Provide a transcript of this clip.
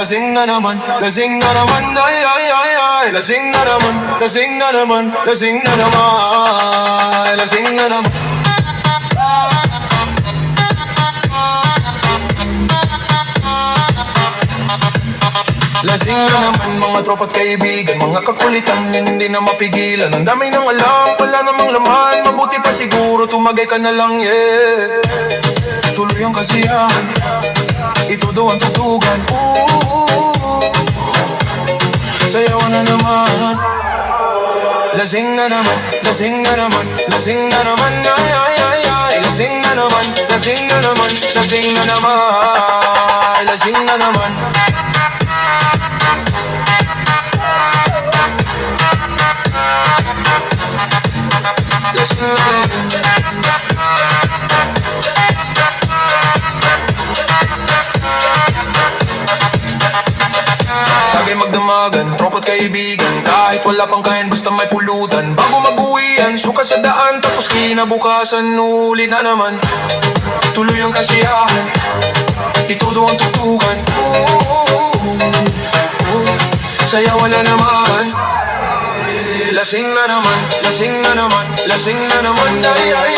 Lasing na naman, lasing na naman, ay, ay, ay, ay. Lasing na naman, lasing na naman, lasing na naman, lasing na naman. Lasing na naman, mga tropa't kaibigan, mga kakulitan, hindi na mapigilan. Ang dami ng alam, wala namang laman. Mabuti pa siguro, tumagay ka na lang, yeah. Tuloy ang kasiyahan, ito daw ang tutugan. Sayawan na naman. Lasing na naman, lasing na naman, lasing na naman, ay, ay, ay, ay. Lasing na naman, lasing na naman, lasing na naman, lasing na naman. Lasing na naman. Lagi magdamagan, tropa't kaibigan, kahit wala pang kain basta may pulutan. Bago mag-uwian, suka sa daan, tapos kinabukasan uli na naman. Tuloy ang kasiyahan, ito daw ang tutukan. Sayawan na naman. Lasing na naman, lasing na naman, lasing na naman, ay, ay,